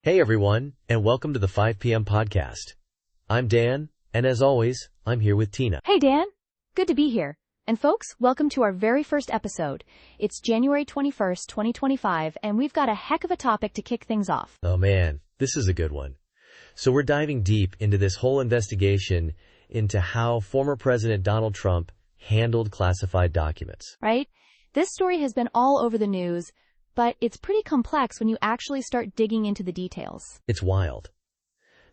Hey everyone, and welcome to the 5 p.m. podcast. I'm Dan, and as always, I'm here with Tina. Hey Dan, good to be here. And folks, welcome to our very first episode. It's January 21st, 2025, and we've got a heck of a topic to kick things off. Oh man, this is a good one. So we're diving deep into this whole investigation into how former President Donald Trump handled classified documents. Right? This story has been all over the news, but it's pretty complex when you actually start digging into the details. It's wild.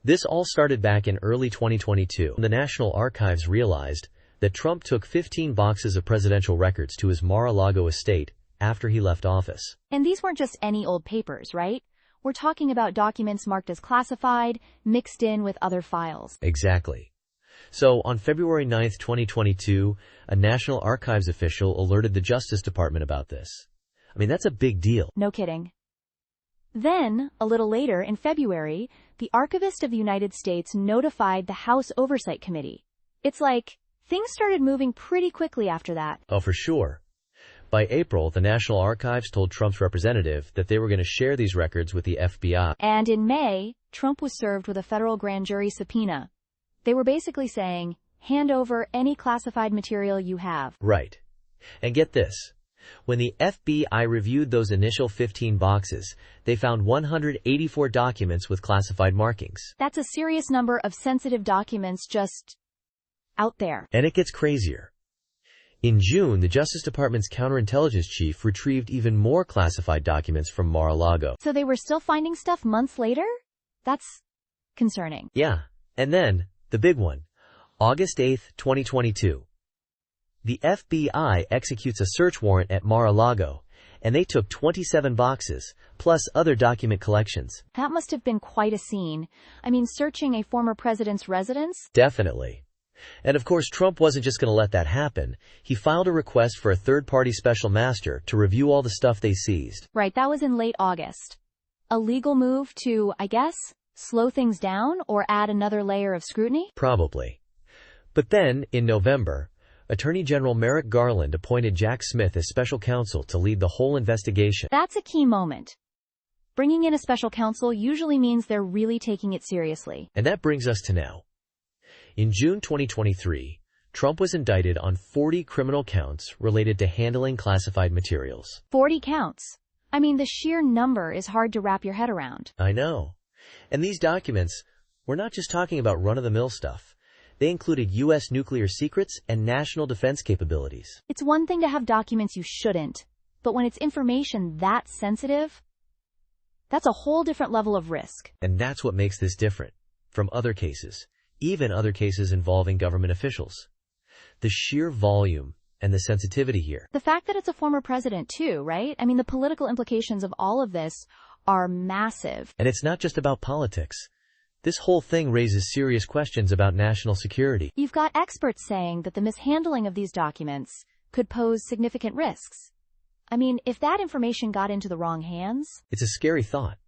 This all started back in early 2022. The National Archives realized that Trump took 15 boxes of presidential records to his Mar-a-Lago estate after he left office. And these weren't just any old papers, right? We're talking about documents marked as classified, mixed in with other files. Exactly. So on February 9th, 2022, a National Archives official alerted the Justice Department about this. I mean, that's a big deal. No kidding. Then, a little later in February, the Archivist of the United States notified the House Oversight Committee. It's like, things started moving pretty quickly after that. Oh, for sure. By April, the National Archives told Trump's representative that they were going to share these records with the FBI. And in May, Trump was served with a federal grand jury subpoena. They were basically saying, hand over any classified material you have. Right. And get this. When the FBI reviewed those initial 15 boxes, they found 184 documents with classified markings. That's a serious number of sensitive documents just out there. And it gets crazier. In June, the Justice Department's counterintelligence chief retrieved even more classified documents from Mar-a-Lago. So they were still finding stuff months later? That's concerning. Yeah. And then, the big one. August 8th, 2022. The FBI executes a search warrant at Mar-a-Lago, and they took 27 boxes, plus other document collections. That must have been quite a scene. I mean, searching a former president's residence? Definitely. And of course, Trump wasn't just going to let that happen. He filed a request for a third-party special master to review all the stuff they seized. Right, that was in late August. A legal move to, I guess, slow things down or add another layer of scrutiny? Probably. But then, in November, Attorney General Merrick Garland appointed Jack Smith as special counsel to lead the whole investigation. That's a key moment. Bringing in a special counsel usually means they're really taking it seriously. And that brings us to now. In June 2023, Trump was indicted on 40 criminal counts related to handling classified materials. 40 counts. I mean, the sheer number is hard to wrap your head around. I know. And these documents, we're not just talking about run-of-the-mill stuff. They included U.S. nuclear secrets and national defense capabilities. It's one thing to have documents you shouldn't, but when it's information that sensitive, that's a whole different level of risk. And that's what makes this different from other cases, even other cases involving government officials. The sheer volume and the sensitivity here. The fact that it's a former president too, right? I mean, the political implications of all of this are massive. And it's not just about politics. This whole thing raises serious questions about national security. You've got experts saying that the mishandling of these documents could pose significant risks. I mean, if that information got into the wrong hands... It's a scary thought.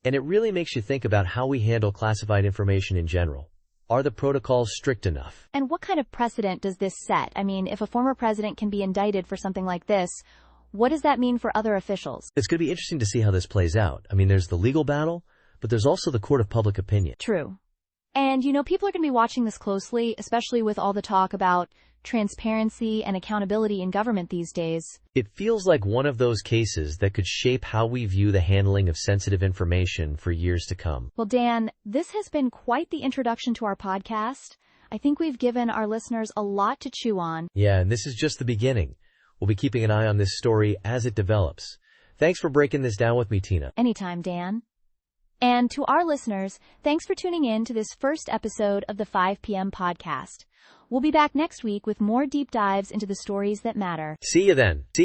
And it really makes you think about how we handle classified information in general. Are the protocols strict enough? And what kind of precedent does this set? I mean, if a former president can be indicted for something like this, what does that mean for other officials? It's going to be interesting to see how this plays out. I mean, there's the legal battle, but there's also the court of public opinion. True. And, you know, people are going to be watching this closely, especially with all the talk about transparency and accountability in government these days. It feels like one of those cases that could shape how we view the handling of sensitive information for years to come. Well, Dan, this has been quite the introduction to our podcast. I think we've given our listeners a lot to chew on. Yeah, and this is just the beginning. We'll be keeping an eye on this story as it develops. Thanks for breaking this down with me, Tina. Anytime, Dan. And to our listeners, thanks for tuning in to this first episode of the 5 p.m. podcast. We'll be back next week with more deep dives into the stories that matter. See you then.